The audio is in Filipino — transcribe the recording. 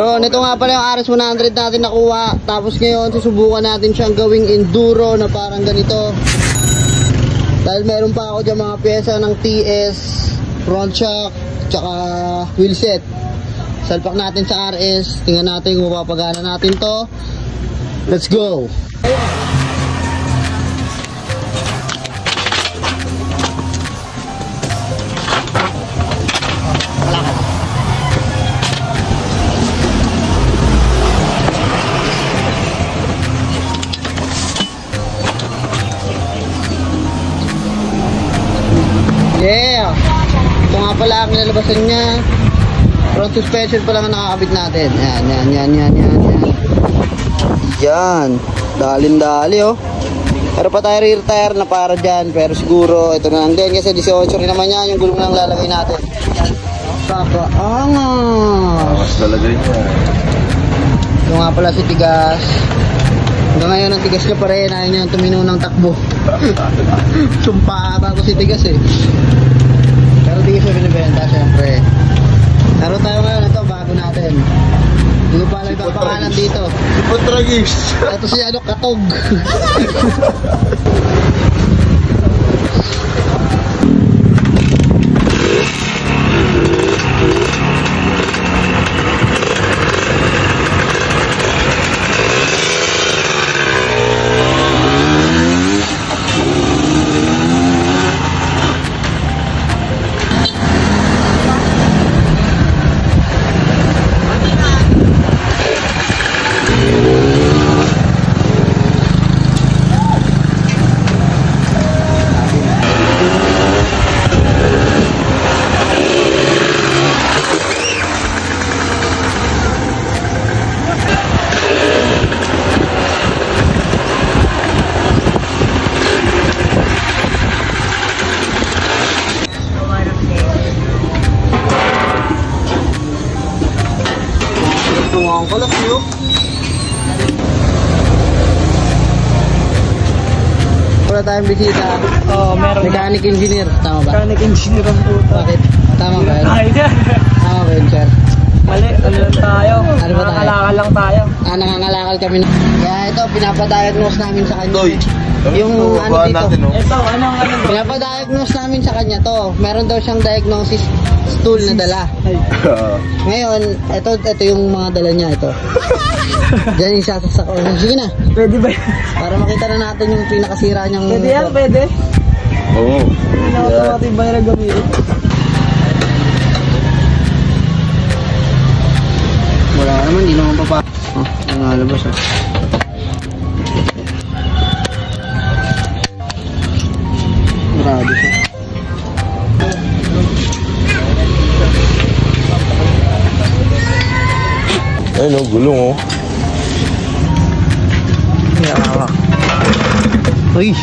So, nito nga pala yung RS100 natin nakuha. Tapos ngayon, susubukan natin siyang gawing enduro na parang ganito. Dahil meron pa ako dyan mga pyesa ng TS, front shock, tsaka wheelset. Salpak natin sa RS. Tingnan natin kung mapapagana natin to. Let's go! Yeah! Ito nga pala ang nalabasan niya. Front suspension pa lang ang nakakabit natin. Yan. Yan. Dalin-dali oh. Pero pa tayo retire na para dyan. Pero siguro ito na lang din. Kasi 18 rin naman yan. Yung gulong lang lalagay natin. Pakaangas. Talaga rin yan. Ito nga pala si Tigas. Hanggang ngayon ang tigas niya pa rin. Ayaw niya tumino ng takbo. Sumpa bago si Tigas eh. Pero di siya binibenta syempre. Pero tayo ngayon ito bago natin. Hindi ko pa alam yung pangalan dito. Ipotragis. Ito si ano, Katog. Tuwang pala siyo. Wala tayong bisita. Oo, meron. Mechanic engineer, tama ba? Mechanic engineer ang puto. Bakit? Tama ba yun? Ay, Tama ba yun, sir? mali, ano lang tayo. Ano ba tayo? Nangangalakal lang tayo. Nangangalakal kami. Kaya ito, pinapadiagnose namin sa kanya. Yung ano dito. Natin, no? Ito, anong Pinapadiagnose namin sa kanya to. Meron daw siyang diagnosis stool na dala. Ngayon, ito yung mga dala niya, ito. Diyan yung sasasak. Sige na. Pwede ba? Para makita na natin yung pinakasira niyang... Pwede yan, pwede. Oo. Hindi na automatic ba yung gamitin? Wala naman, hindi naman papa. Oh, nangalabas ah. Grabe siya. Ayun o, gulong o. Uy!